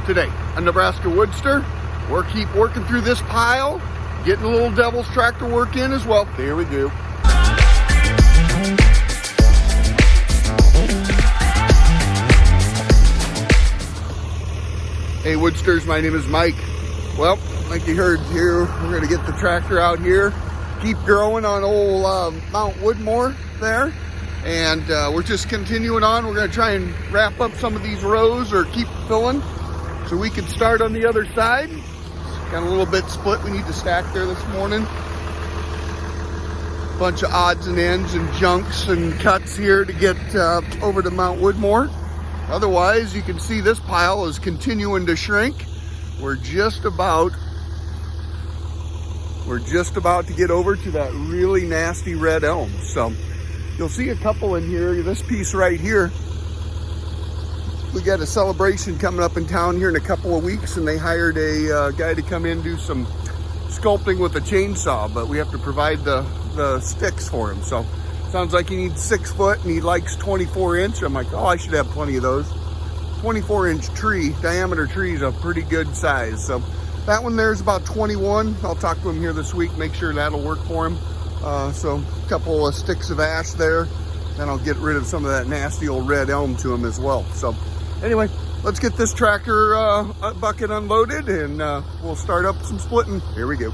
Today on Nebraska WoodSTR, we'll keep working through this pile, getting a little devil's tractor work in as well. Here we go. Hey WoodSTRs, my name is Mike. Well, like you heard here, we're going to get the tractor out here, keep growing on old Mount Woodmore there, and we're just continuing on. We're going to try and wrap up some of these rows or keep filling so we can start on the other side. Got a little bit split we need to stack there this morning. Bunch of odds and ends and junks and cuts here to get over to Mount Woodmore. Otherwise, you can see this pile is continuing to shrink. We're just about to get over to that really nasty red elm. So you'll see a couple in here. This piece right here, we got a celebration coming up in town here in a couple of weeks, and they hired a guy to come in and do some sculpting with a chainsaw, but we have to provide the sticks for him. So sounds like he needs 6 foot and he likes 24 inch. I'm like, oh, I should have plenty of those. 24-inch tree, diameter tree is a pretty good size. So that one there is about 21. I'll talk to him here this week, make sure that'll work for him. So a couple of sticks of ash there, then I'll get rid of some of that nasty old red elm to him as well. So anyway, let's get this tractor bucket unloaded and we'll start up some splitting. Here we go.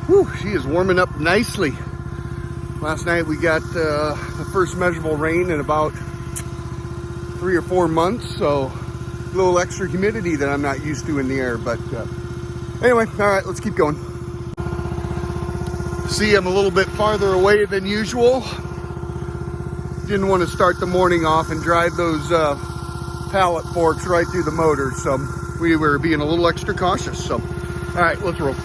Whew, she is warming up nicely. Last night we got the first measurable rain in about 3 or 4 months, so a little extra humidity that I'm not used to in the air. But anyway, all right, let's keep going. See, I'm a little bit farther away than usual. Didn't want to start the morning off and drive those pallet forks right through the motor, so we were being a little extra cautious. So, all right, let's roll.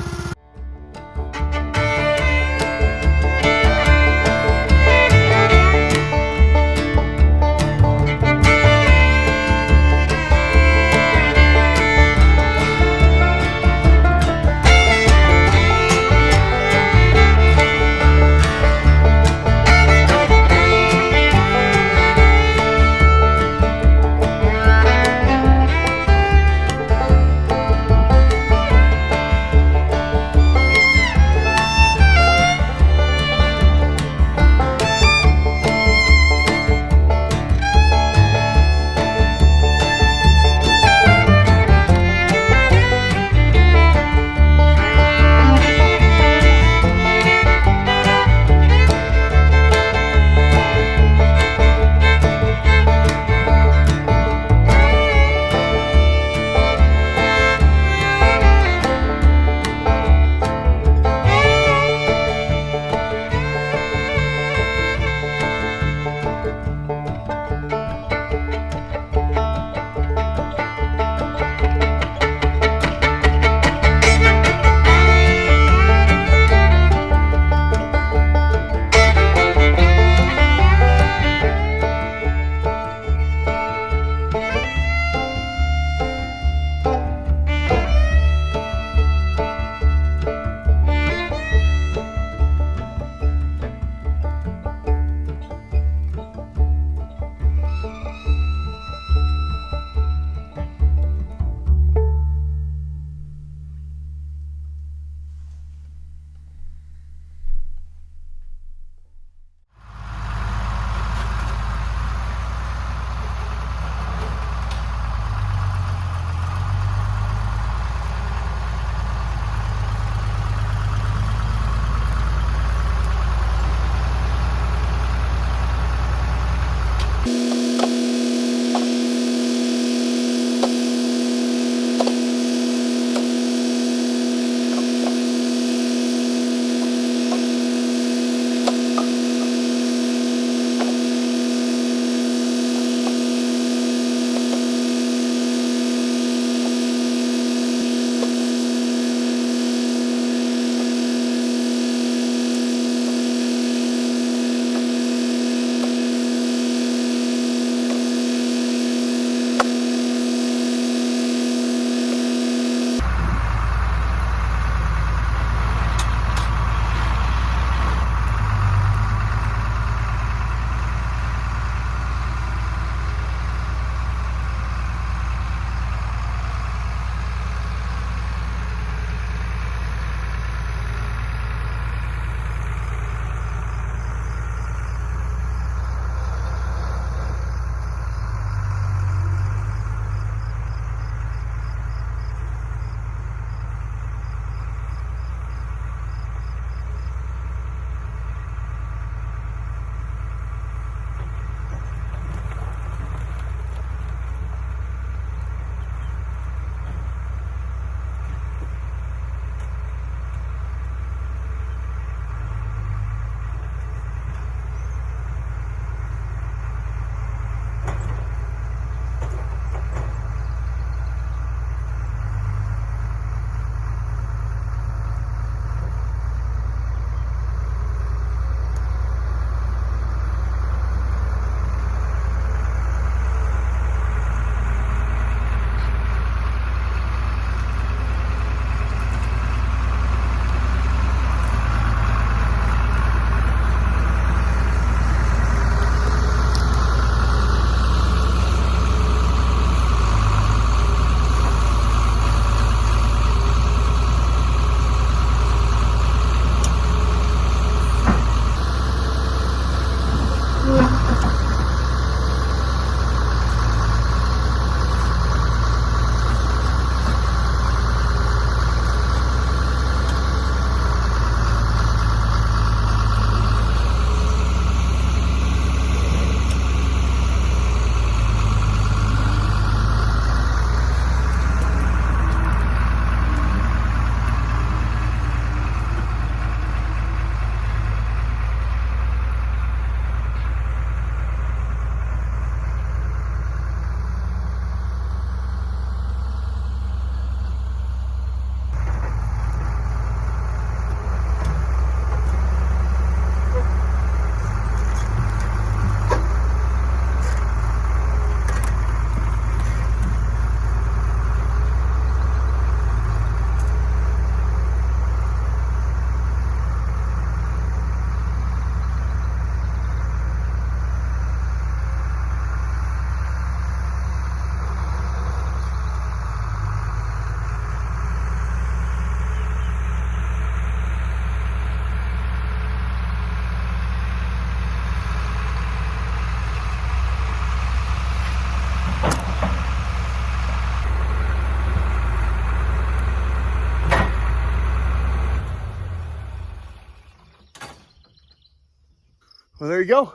Well, there you go.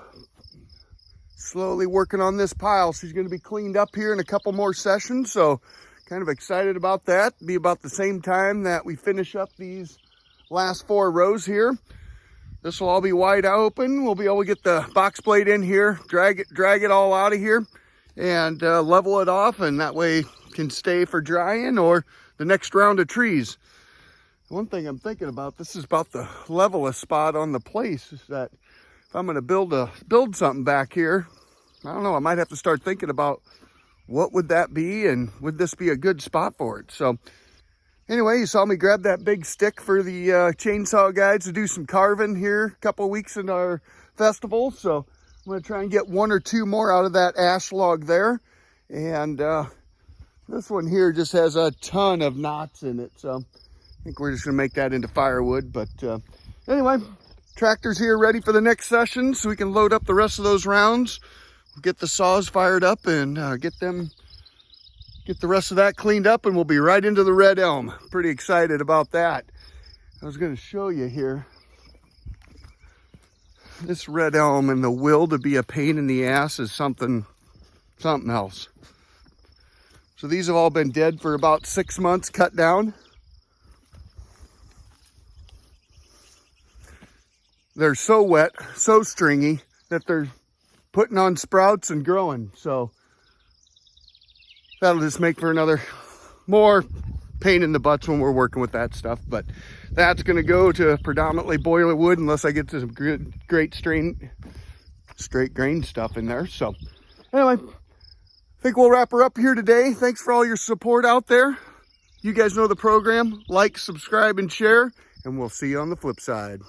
Slowly working on this pile. She's going to be cleaned up here in a couple more sessions, so kind of excited about that. Be about the same time that we finish up these last 4 rows here. This will all be wide open. We'll be able to get the box blade in here, drag it all out of here, and level it off, and that way it can stay for drying or the next round of trees. One thing I'm thinking about, this is about the levelest spot on the place, is that if I'm going to build something back here, I don't know, I might have to start thinking about what would that be, and would this be a good spot for it. So anyway, you saw me grab that big stick for the chainsaw guides to do some carving here a couple of weeks in our festival. So I'm going to try and get 1 or 2 more out of that ash log there. And this one here just has a ton of knots in it, so I think we're just going to make that into firewood. But anyway, tractor's here ready for the next session, so we can load up the rest of those rounds. We'll get the saws fired up and get the rest of that cleaned up, and we'll be right into the red elm. Pretty excited about that. I was going to show you here. This red elm and the will to be a pain in the ass is something else. So these have all been dead for about 6 months, cut down. They're so wet, so stringy, that they're putting on sprouts and growing. So that'll just make for another more pain in the butts when we're working with that stuff. But that's going to go to predominantly boiler wood unless I get to some great straight grain stuff in there. So anyway, I think we'll wrap her up here today. Thanks for all your support out there. You guys know the program. Like, subscribe, and share, and we'll see you on the flip side.